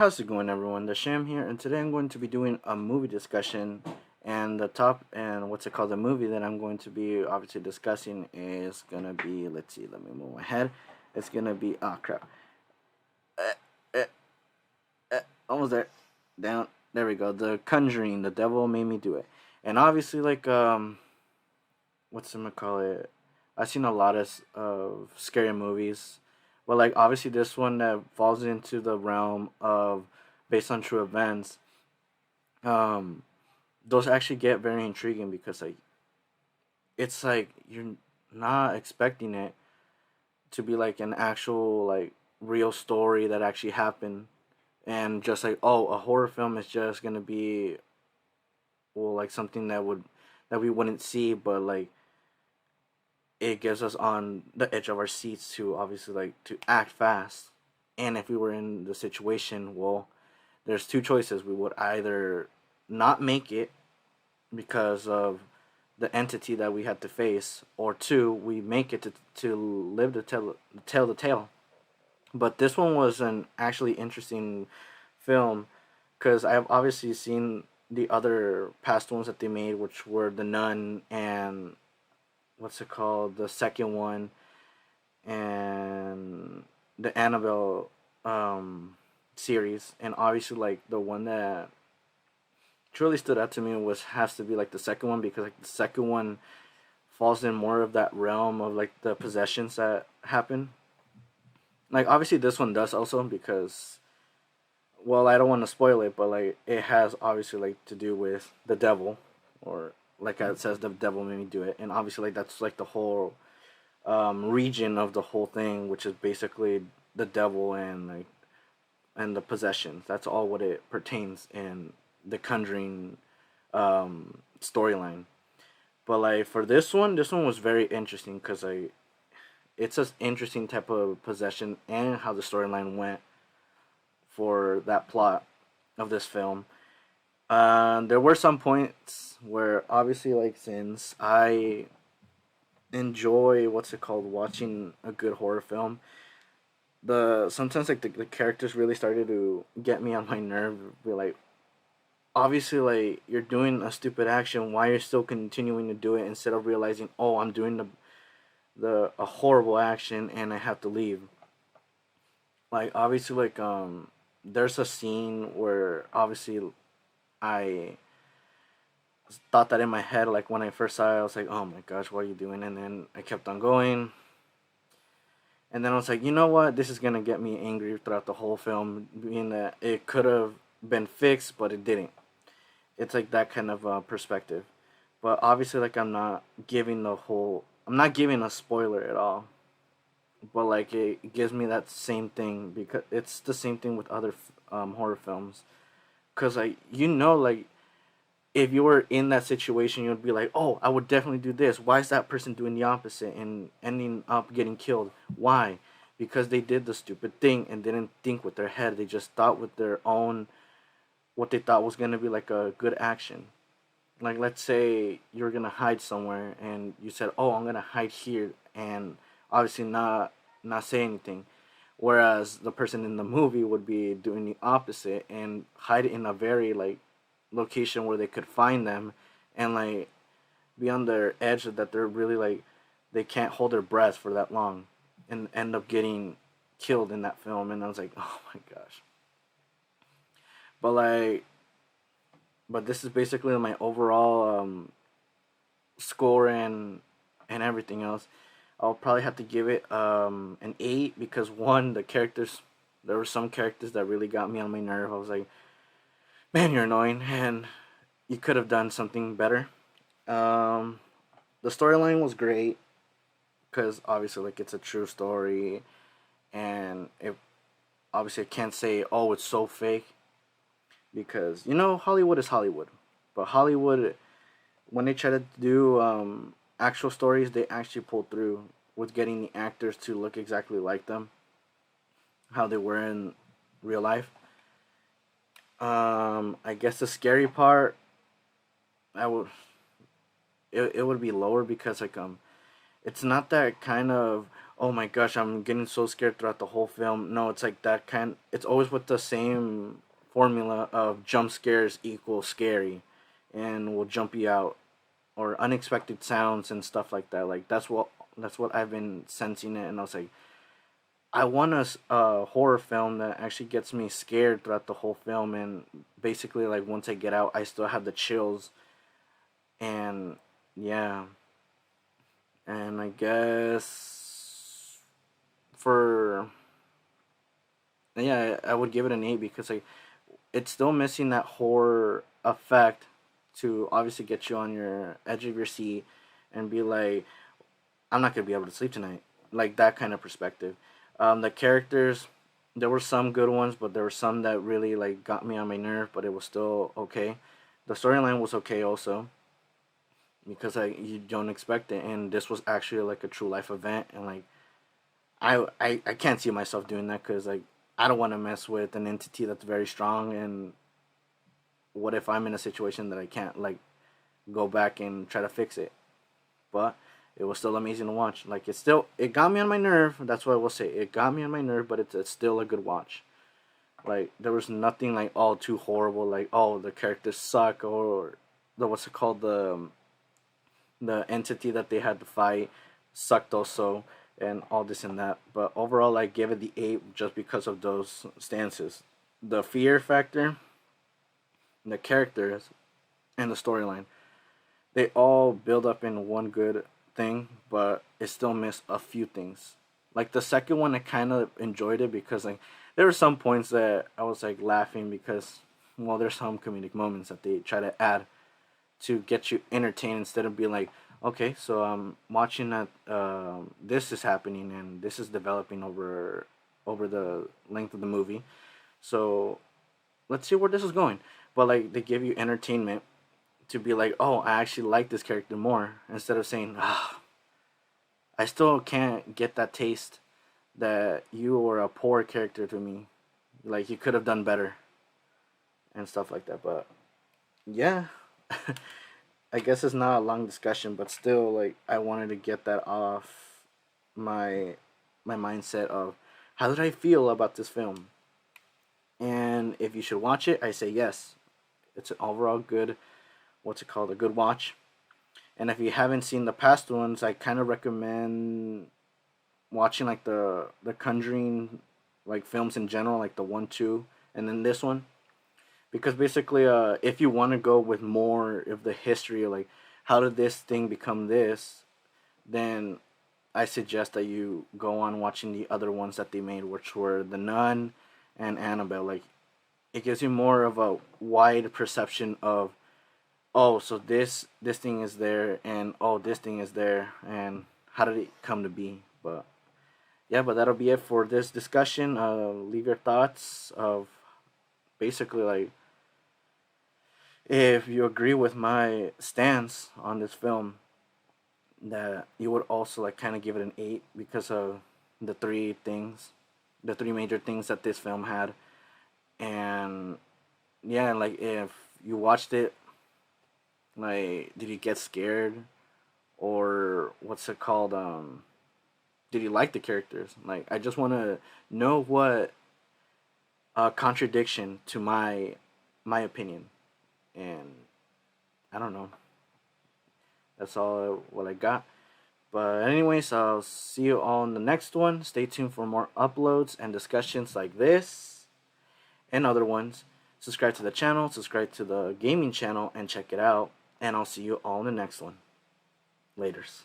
How's it going, everyone? The Sham here, and today I'm going to be doing a movie discussion. And the top and what's it called? The movie that I'm going to be obviously discussing is gonna be. Let's see. Let me move my head. It's gonna be. Oh crap! Uh, uh, Almost there. Down. There we go. The Conjuring. The Devil Made Me Do It. And obviously, what's gonna call it? I've seen a lot of scary movies, but like obviously this one that falls into the realm of based on true events. Um, those actually get very intriguing because it's like you're not expecting it to be like an actual like real story that actually happened, and just like, oh, a horror film is just gonna be, well, like something that we wouldn't see, but like it gives us on the edge of our seats to obviously like to act fast. And if we were in the situation, well, there's two choices. We would either not make it because of the entity that we had to face, or two, we make it to live to tell the tale. But this one was an actually interesting film because I've obviously seen the other past ones that they made, which were The Nun and what's it called, the second one, and the Annabelle series, and obviously like the one that truly stood out to me was has to be like the second one, because like the second one falls in more of that realm of like the possessions that happen. Like obviously this one does also because, well, I don't want to spoil it, but like it has obviously like to do with the devil, or like it says, the devil made me do it, and obviously like that's like the whole region of the whole thing, which is basically the devil and like and the possessions. That's all what it pertains in the Conjuring storyline. But like for this one was very interesting because like it's an interesting type of possession and how the storyline went for that plot of this film. There were some points where obviously like since I enjoy what's it called watching a good horror film, the sometimes like the characters really started to get me on my nerve. Be like, obviously like you're doing a stupid action, why you're still continuing to do it instead of realizing, oh, I'm doing the a horrible action and I have to leave. Like obviously there's a scene where obviously I thought that in my head, like when I first saw it I was like, oh my gosh, what are you doing? And then I kept on going, and then I was like, you know what, this is gonna get me angry throughout the whole film, being that it could have been fixed but it didn't. It's like that kind of perspective. But obviously like I'm not giving a spoiler at all, but like it gives me that same thing because it's the same thing with other horror films. Because like like if you were in that situation, you'd be like, oh, I would definitely do this. Why is that person doing the opposite and ending up getting killed? Why? Because they did the stupid thing and didn't think with their head. They just thought with their own, what they thought was gonna be like a good action. Like let's say you're gonna hide somewhere and you said, oh, I'm gonna hide here, and obviously not say anything. Whereas the person in the movie would be doing the opposite and hide in a very like location where they could find them, and like be on their edge that they're really like they can't hold their breath for that long and end up getting killed in that film. And I was like, oh my gosh. But like, but this is basically my overall score and everything else. I'll probably have to give it an 8 because one, the characters, there were some characters that really got me on my nerve. I was like, man, you're annoying, and you could have done something better. Um, the storyline was great because obviously like it's a true story, and it obviously I can't say, oh, it's so fake, because Hollywood is Hollywood, but Hollywood, when they try to do actual stories, they actually pull through with getting the actors to look exactly like them, how they were in real life. I guess the scary part, I would it would be lower because like it's not that kind of, oh my gosh, I'm getting so scared throughout the whole film. No, it's like that kind. It's always with the same formula of jump scares equal scary, and will jump you out, or unexpected sounds and stuff like that. Like that's what I've been sensing it, and I was like, I want a horror film that actually gets me scared throughout the whole film, and basically like once I get out, I still have the chills, and yeah, and I guess for yeah, I would give it an 8 because like it's still missing that horror effect to obviously get you on your edge of your seat and be like, I'm not gonna be able to sleep tonight. Like that kind of perspective. The characters, there were some good ones, but there were some that really like got me on my nerve, but it was still okay. The storyline was okay also because like you don't expect it, and this was actually like a true life event, and like I can't see myself doing that because like I don't want to mess with an entity that's very strong, and what if I'm in a situation that I can't like go back and try to fix it? But it was still amazing to watch. Like it got me on my nerve. That's what I will say. It got me on my nerve, but it's still a good watch. Like there was nothing like all too horrible. Like oh the characters suck or the what's it called the entity that they had to fight sucked also and all this and that. But overall, I give it the 8 just because of those stances. The fear factor, the characters, and the storyline. They all build up in one good thing, but it still missed a few things. Like the second one, I kind of enjoyed it because like there were some points that I was like laughing because well, there's some comedic moments that they try to add to get you entertained instead of being like, okay, so I'm watching that this is happening and this is developing over the length of the movie. So let's see where this is going. But like they give you entertainment to be like, oh, I actually like this character more instead of saying, ah, I still can't get that taste that you were a poor character to me. Like you could have done better and stuff like that. But yeah, I guess it's not a long discussion, but still, like I wanted to get that off my my mindset of how did I feel about this film, and if you should watch it, I say yes. It's an overall good, what's it called, a good watch. And if you haven't seen the past ones, I kind of recommend watching like the Conjuring like films in general, like the 1, 2, and then this one because basically if you want to go with more of the history like how did this thing become this, then I suggest that you go on watching the other ones that they made, which were The Nun and Annabelle. Like it gives you more of a wide perception of oh so this thing is there and oh this thing is there and how did it come to be. But yeah, but that'll be it for this discussion. Leave your thoughts of basically like if you agree with my stance on this film, that you would also like kind of give it an 8 because of the three things, the three major things that this film had. And yeah, like if you watched it, like did you get scared or what's it called? Did you like the characters? Like I just want to know what contradiction to my opinion, and I don't know. That's all what I got. But anyways, I'll see you all in the next one. Stay tuned for more uploads and discussions like this and other ones. Subscribe to the channel, subscribe to the gaming channel, and check it out. And I'll see you all in the next one. Laters.